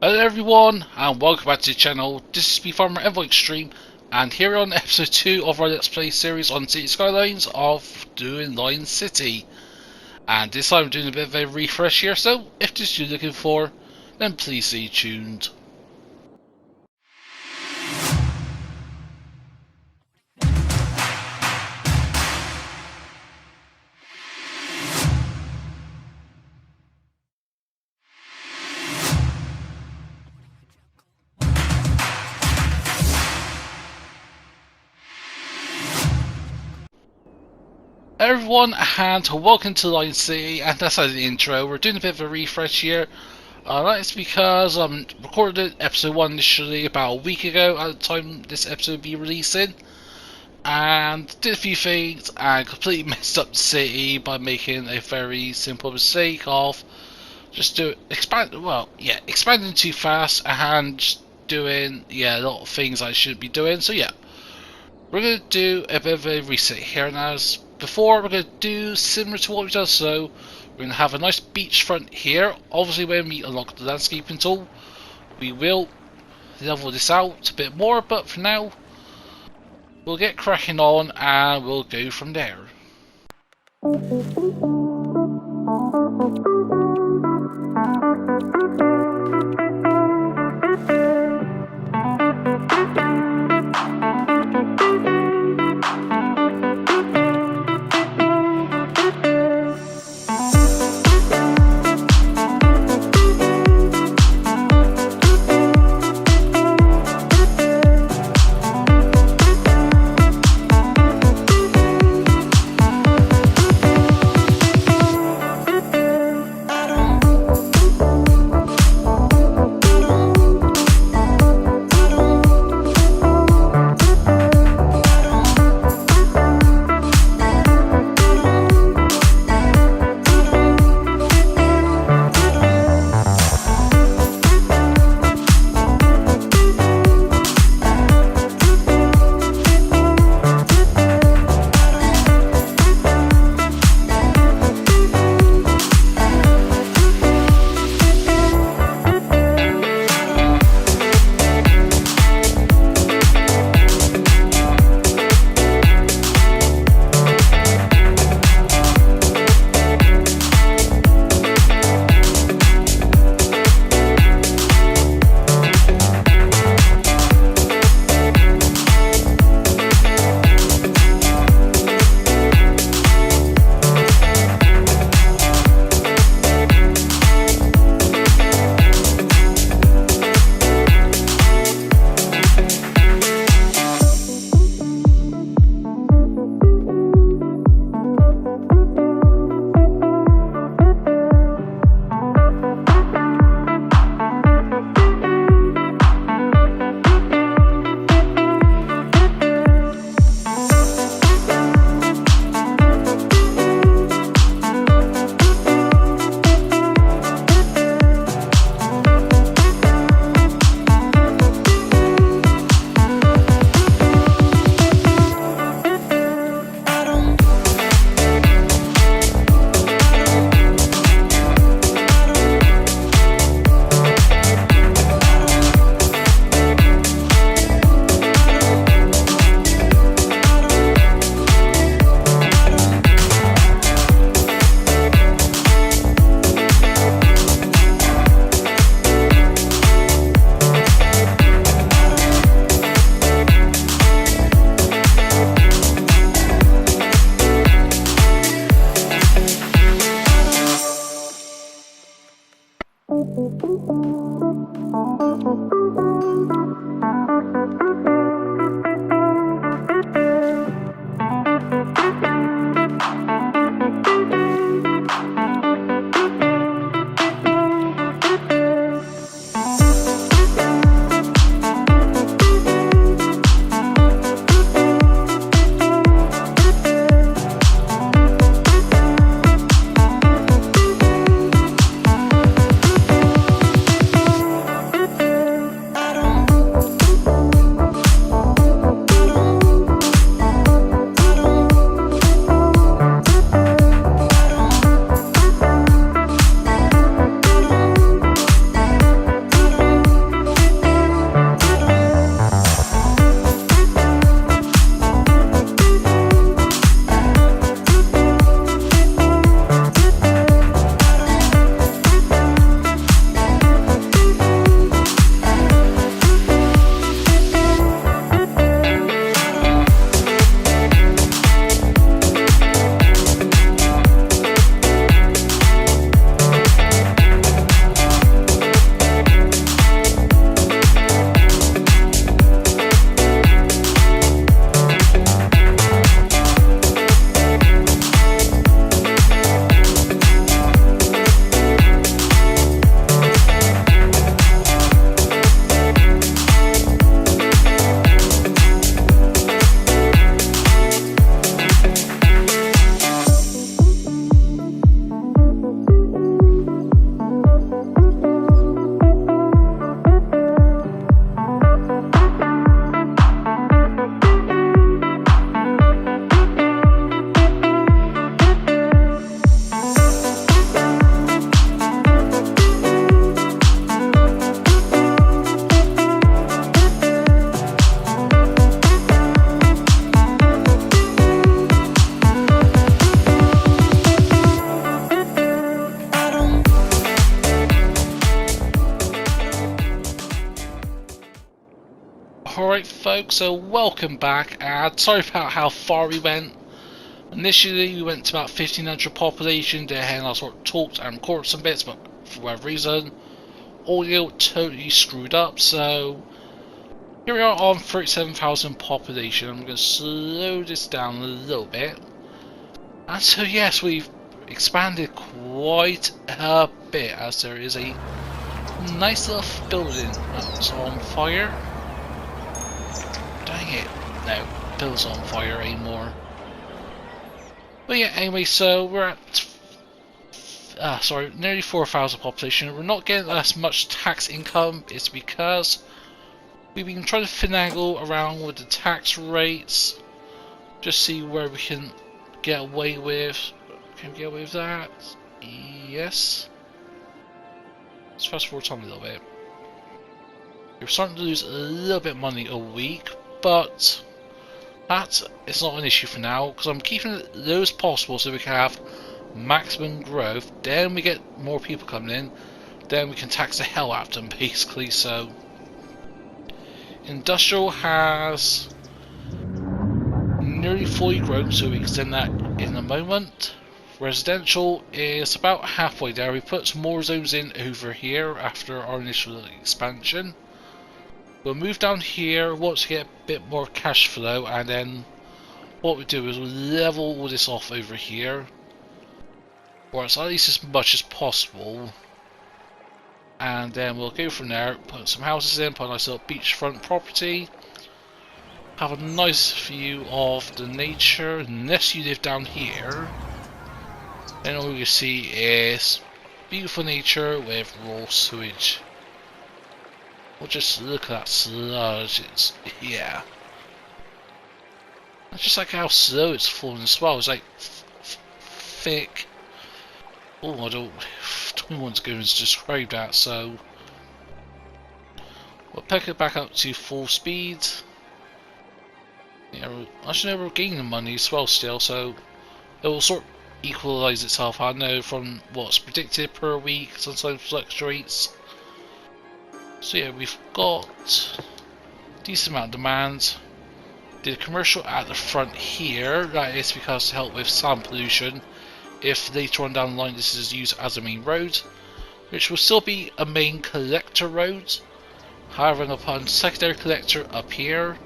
Hello everyone and welcome back to the channel. This is me, Farmer EnvoyXtreme, and here on episode 2 of our Let's Play series on City Skylines of doing Line City. And this time I'm doing a bit of a refresh here, so if this is what you're looking for, then please stay tuned. Everyone and welcome to Line City, and that's how the intro. We're doing a bit of a refresh here. That's because I recorded episode 1 initially about a week ago at the time this episode would be releasing, and did a few things and completely messed up the city by making a very simple mistake of just expanding too fast and just doing a lot of things I shouldn't be doing. So yeah, we're going to do a bit of a reset here, and as before we're going to do similar to what we've done. So we're going to have a nice beachfront here. Obviously when we unlock the landscaping tool we will level this out a bit more, but for now we'll get cracking on and we'll go from there. Alright folks, so welcome back, and sorry about how far we went. Initially we went to about 1500 population, then I sort of talked and recorded some bits, but for whatever reason, audio totally screwed up, so here we are on 37,000 population. I'm going to slow this down a little bit. And so yes, we've expanded quite a bit, as there is a nice little building that's on fire. Dang it, no, building's on fire anymore. But yeah, anyway, so we're at nearly 4,000 population. We're not getting as much tax income. It's because we've been trying to finagle around with the tax rates, just see where we can get away with. Can we get away with that? Yes. Let's fast forward time a little bit. We're starting to lose a little bit of money a week, but that is not an issue for now, because I'm keeping it low as possible so we can have maximum growth. Then we get more people coming in, then we can tax the hell out of them basically. So industrial has nearly fully grown, so we extend that in a moment. Residential is about halfway there. We put some more zones in over here after our initial expansion. We'll move down here once we get a bit more cash flow, and then what we do is we'll level all this off over here, or at least as much as possible, and then we'll go from there, put some houses in, put a nice little beachfront property, have a nice view of the nature. Unless you live down here, then all you see is beautiful nature with raw sewage. Well, just look at that sludge. It's, yeah. I just like how slow it's falling as well. It's like thick. Oh, I don't want to go and describe that, so we'll pick it back up to full speed. Yeah, actually, we're gaining money as well still, so it will sort of equalise itself. I know from what's predicted per week, sometimes fluctuates. So yeah, we've got a decent amount of demand. Did a commercial at the front here. That is because to help with sound pollution. If later on down the line this is used as a main road, which will still be a main collector road. However, upon secondary collector up here,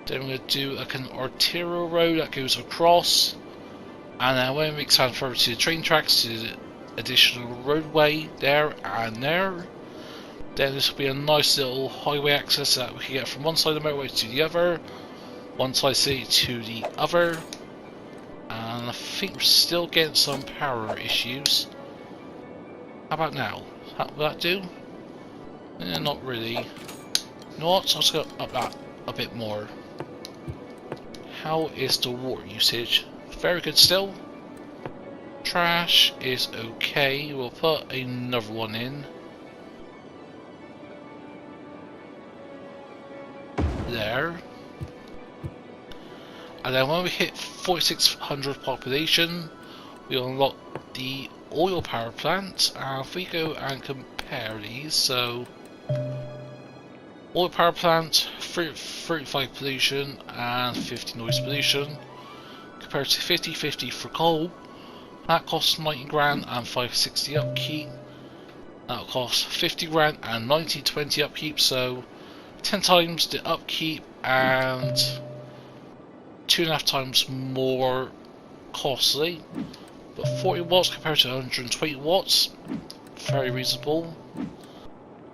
then we're going to do like an arterial road that goes across, and then when we expand further to the train tracks, to the additional roadway there and there. Then this will be a nice little highway access that we can get from one side of the motorway to the other, one side city to the other. And I think we're still getting some power issues. How about now? Will that do? Not really. You know what? So let's go up that a bit more. How is the water usage? Very good still. Trash is okay. We'll put another one in. There. And then when we hit 4,600 population, we unlock the oil power plant. And if we go and compare these, so oil power plant, 35 pollution and 50 noise pollution, compared to 50/50 for coal. That costs 90 grand and 560 upkeep. That will cost 50 grand and 90/20 upkeep, so 10 times the upkeep and 2.5 times more costly. But 40 watts compared to 120 watts, very reasonable.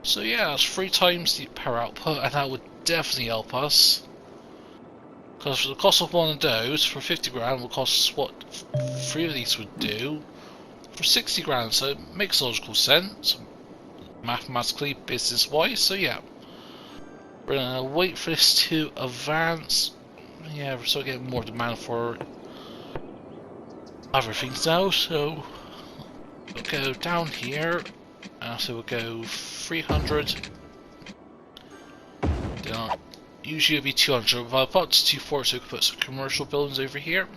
So yeah, that's 3 times the power output, and that would definitely help us. Because for the cost of one of those, for 50 grand, will cost what 3 of these would do for 60 grand, so it makes logical sense, mathematically, business wise. So yeah, we're gonna wait for this to advance. Yeah, we're still getting more demand for other things now, so we'll go down here. So we'll go 300. Usually it'll be 200, but I'll put it to 240 so we can put some commercial buildings over here.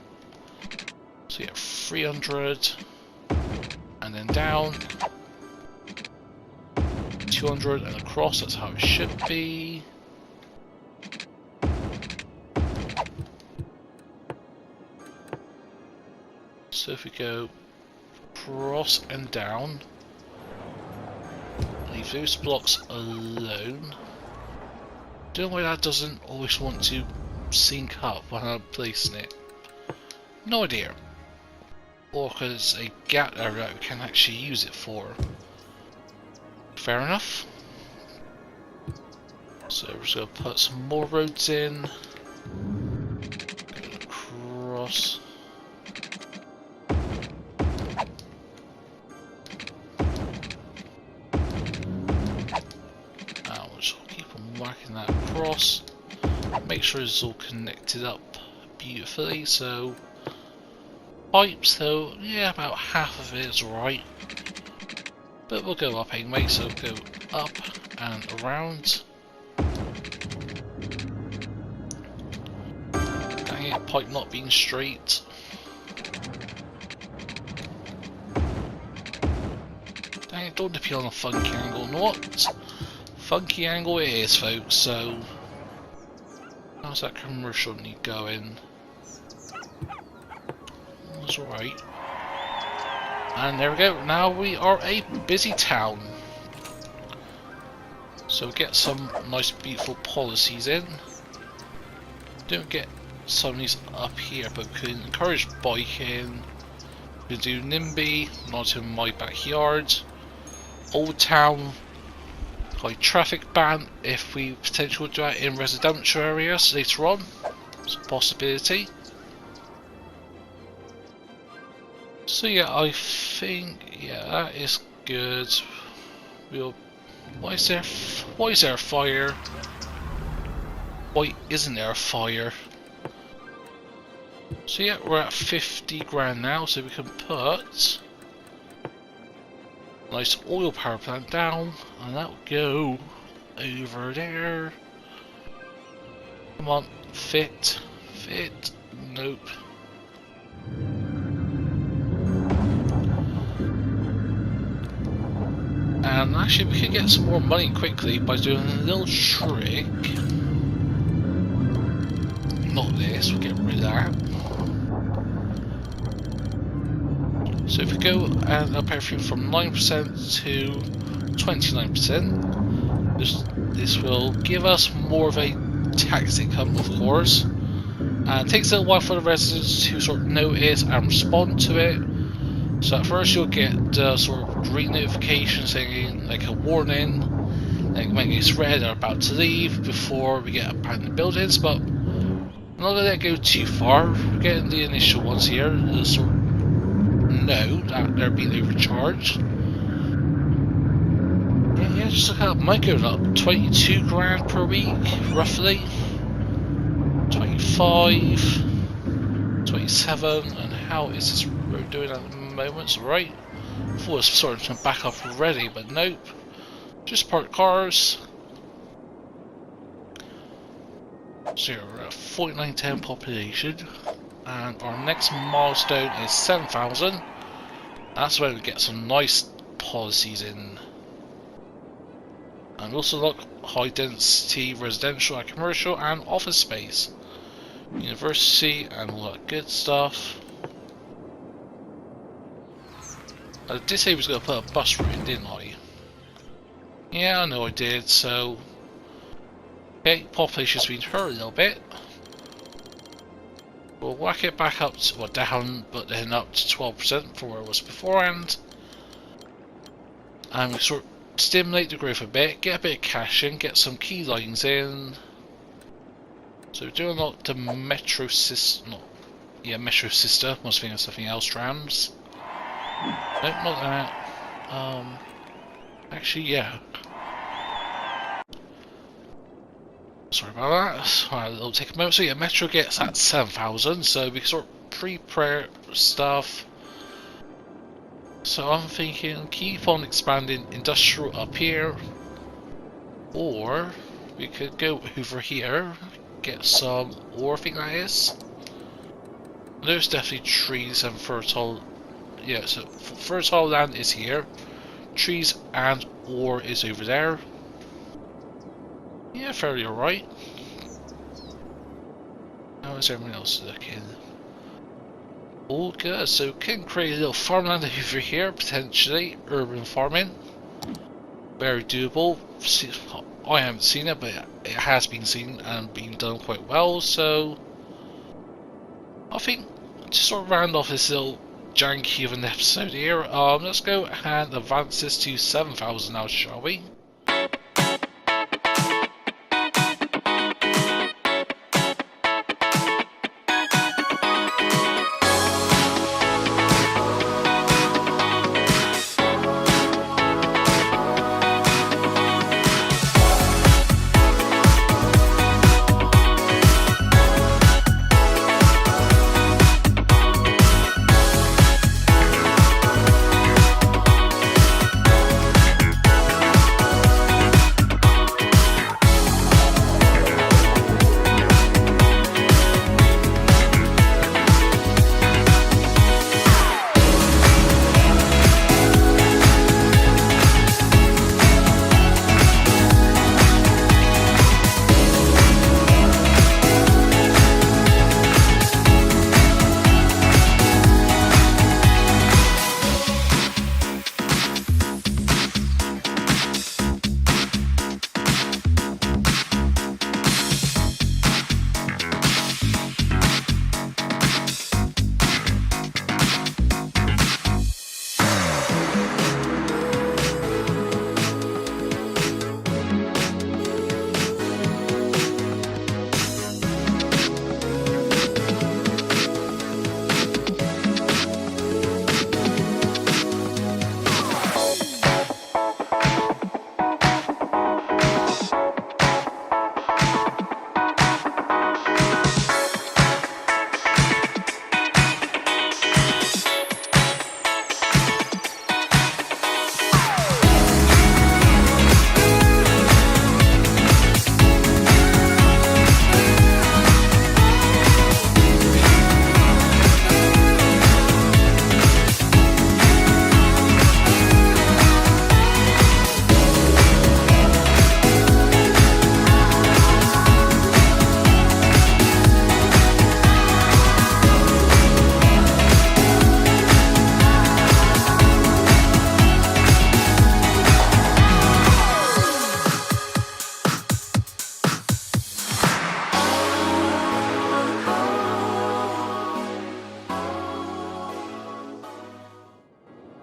So yeah, 300, and then down 200 and across. That's how it should be. go across and down. Leave those blocks alone. Don't know why that doesn't always want to sync up when I'm placing it. No idea. Or because a gap there that we can actually use it for. Fair enough. So we're just going to put some more roads in. Go across. And we'll just keep on whacking that across. Make sure it's all connected up beautifully. So pipes though, yeah, about half of it is right. But we'll go up anyway, so go up and around. Dang it, pipe not being straight. Dang it, don't appeal on a funky angle. What? Funky angle it is, folks, so how's that commercial need going? That's alright. And there we go, now we are a busy town. So we get some nice beautiful policies in. Don't get some of these up here, but we can encourage biking. We can do NIMBY, not in my backyard. Old Town, high traffic ban if we potentially do that in residential areas later on. It's a possibility. So yeah, I think that is good. We'll. Why is there a fire? Why isn't there a fire? So yeah, we're at 50 grand now, so we can put a nice oil power plant down, and that will go over there. Come on, fit, nope. And actually we can get some more money quickly by doing a little trick. Not this, we'll get rid of that. So if we go and up everything from 9% to 29%, this will give us more of a tax income, of course. And it takes a little while for the residents to sort of notice and respond to it. So at first you'll get sort of green notification saying like a warning, like when it's red they're about to leave before we get abandoned buildings, but I'm not going to let it go too far. We're getting the initial ones here, the sort of know that they're being overcharged. Yeah, just look at mine going up, 22 grand per week, roughly. 25, 27, and how is this road doing at the moment? Right, I thought it was starting to back up already, but nope. Just parked cars. So we're at 4910 population, and our next milestone is 7,000. That's where we get some nice policies in. And also look, high density residential and commercial and office space. University and all that good stuff. I did say I was going to put a bus route in, didn't I? Yeah, I know I did, so... Okay, population's been hurt a little bit. We'll whack it back up to, well, down, but then up to 12% from where it was beforehand. And we sort of stimulate the growth a bit, get a bit of cash in, get some key lines in. So we're doing like the metro system, metro sister, must think of something else, trams. Nope, not that. Actually, yeah. Sorry about that. Alright, it'll take a moment. So yeah, metro gets at 7,000, so we can sort of prepare stuff. So I'm thinking keep on expanding industrial up here, or we could go over here, get some ore, I think that is. There's definitely trees and fertile, yeah, so fertile land is here, trees and ore is over there. Yeah, fairly alright. How is everyone else looking? All good. So we can create a little farmland over here, potentially urban farming. Very doable. I haven't seen it, but it has been seen and been done quite well. So I think to sort of round off this little janky of an episode here, let's go and advance this to 7,000 now, shall we?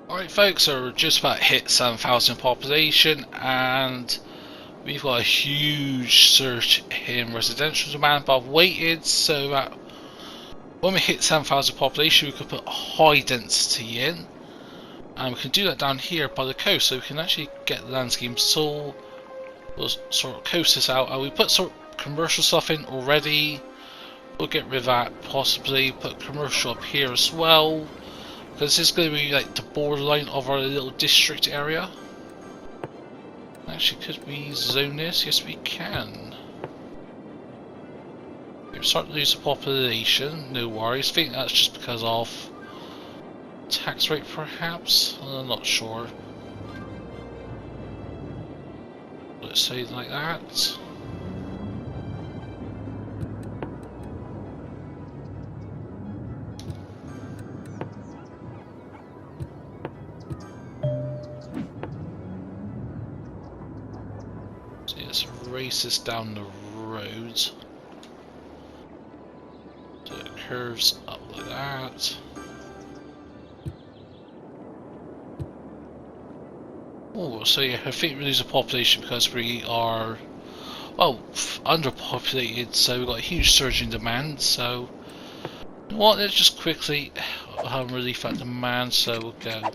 Alright folks, so we're just about to hit 7,000 population and we've got a huge surge in residential demand, but I've waited so that when we hit 7,000 population we could put high density in, and we can do that down here by the coast, so we can actually get the landscape so we'll sort of coast this out, and we put sort of commercial stuff in already. We'll get rid of that, possibly put commercial up here as well, because this is going to be like the borderline of our little district area. Actually, could we zone this? Yes, we can. We're starting to lose the population, no worries. I think that's just because of tax rate, perhaps? I'm not sure. Let's say it like that. Race this down the road so it curves up like that. Oh, so yeah, I think we lose a population because we are, well, underpopulated, so we've got a huge surge in demand. So you know what, let's just quickly relieve that demand. So we'll go,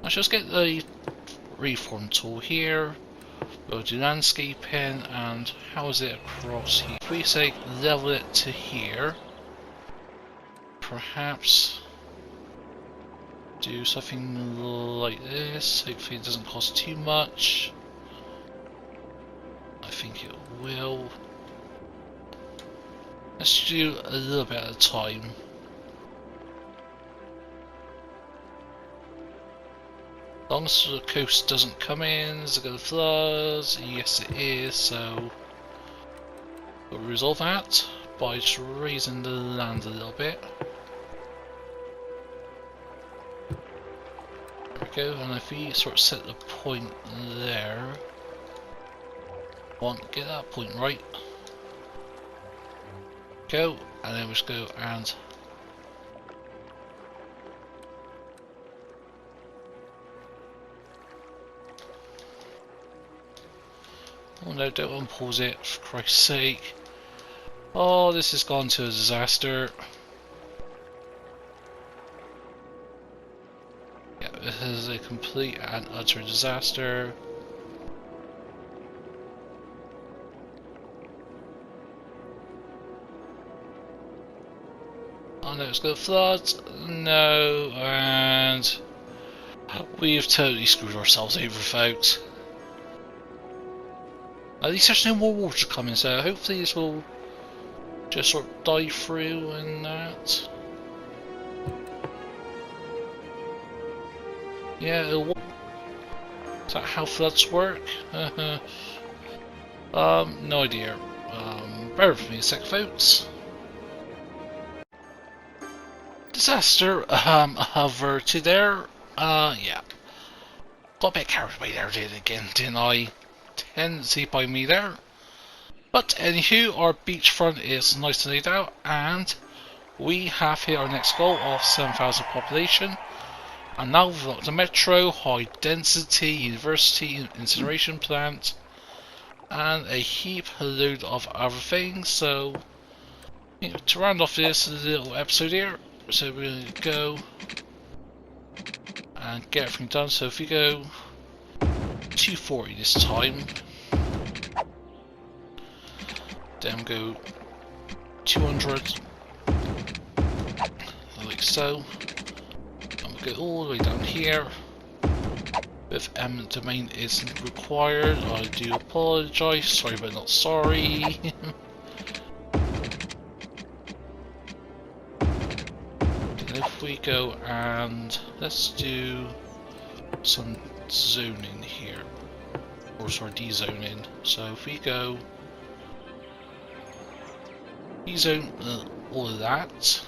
let's just get the reform tool here. We'll do landscaping, and how is it across here? If we say level it to here, perhaps do something like this. Hopefully it doesn't cost too much. I think it will. Let's do a little bit at a time. As long as the coast doesn't come in, is it going to flood? Yes it is, so we'll resolve that by just raising the land a little bit. we go, and if we sort of set the point there, want to get that point right. Go, and then we just go and oh no, don't unpause it, for Christ's sake. Oh, this has gone to a disaster. Yeah, this is a complete and utter disaster. Oh no, it's gonna flood. No, and we've totally screwed ourselves over, folks. At least there's no more water coming, so hopefully this will just sort of die through and that. Yeah, it'll work. Is that how floods work? No idea. Bear with me a sec, folks. Disaster averted there. Yeah. Got a bit carried away there, didn't I? Tendency by me there. But anywho, our beachfront is nicely laid out, and we have hit our next goal of 7,000 population. And now we've got the metro, high density, university, incineration plant, and a heap load of other things. So, you know, to round off this little episode here, so we're going to go and get everything done. So if we go 240 this time, then go 200, like so, and we'll go all the way down here. If eminent domain isn't required, I do apologise, sorry but not sorry. If we go and let's do some zoning here, or sorry, dezoning. So if we go dezone all of that,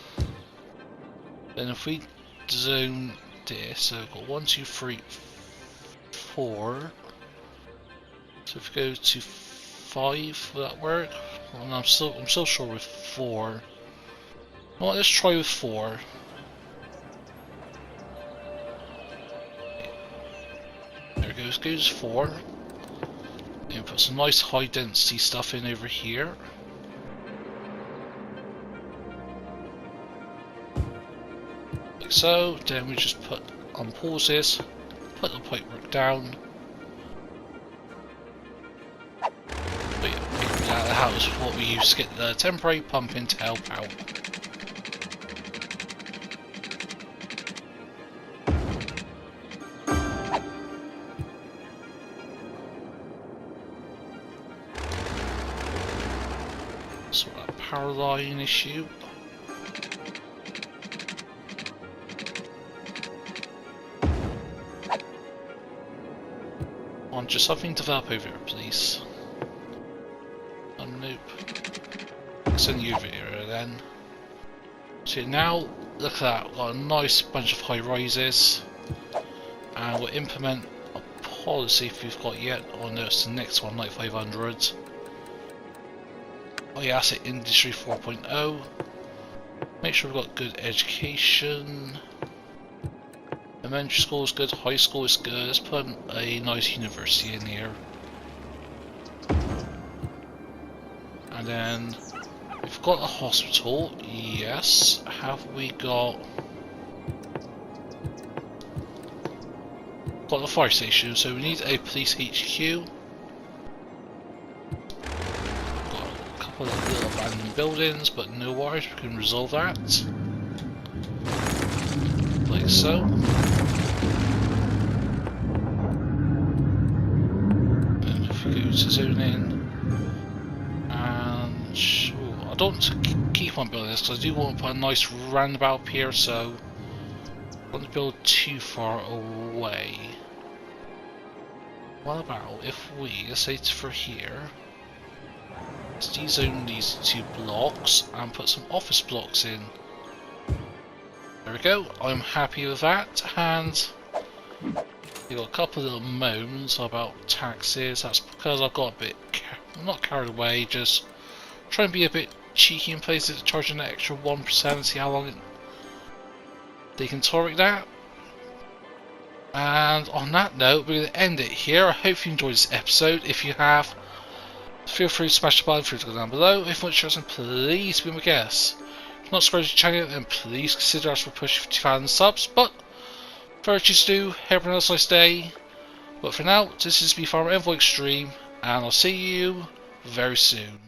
then if we zone this, so we've got 1, 2, 3, 4. So if we go to 5, will that work? Well, no, I'm still sure with 4. Well, let's try with 4. There it goes 4. And put some nice high density stuff in over here. Like so, then we just put on pause this, put the pipework down. But yeah, that was what we used to get the temporary pump in to help out. Sort that power line issue. On just something develop over here, please. Oh, nope. It's in the over here then. So now, look at that, we've got a nice bunch of high rises. And we'll implement a policy if we've got yet. Oh no, it's the next one, like 500. Oh yeah, that's it, Industry 4.0. Make sure we've got good education. Elementary school is good, high school is good. Let's put a nice university in here. And then we've got a hospital, yes. Have we got a fire station? So we need a police HQ. Got a couple of little abandoned buildings, but no worries, we can resolve that. Like so. And if we go to zone in, and sure, I don't want to keep on building this because I do want to put a nice roundabout up here, so I don't want to build too far away. What about if we, let's say it's for here, let's dezone these 2 blocks and put some office blocks in. There we go, I'm happy with that, and You got a couple of little moans about taxes. That's because I got a bit, not carried away, just trying to be a bit cheeky in places, charging an extra 1%, see how long they can tolerate that. And on that note, we're going to end it here. I hope you enjoyed this episode. If you have, feel free to smash the button for it to go down below. If you want to please be my guest. If not subscribed to the channel, then please consider us for pushing 50,000 subs. But first, just do have a nice day. But for now, this is me from EnvoyXtreme, and I'll see you very soon.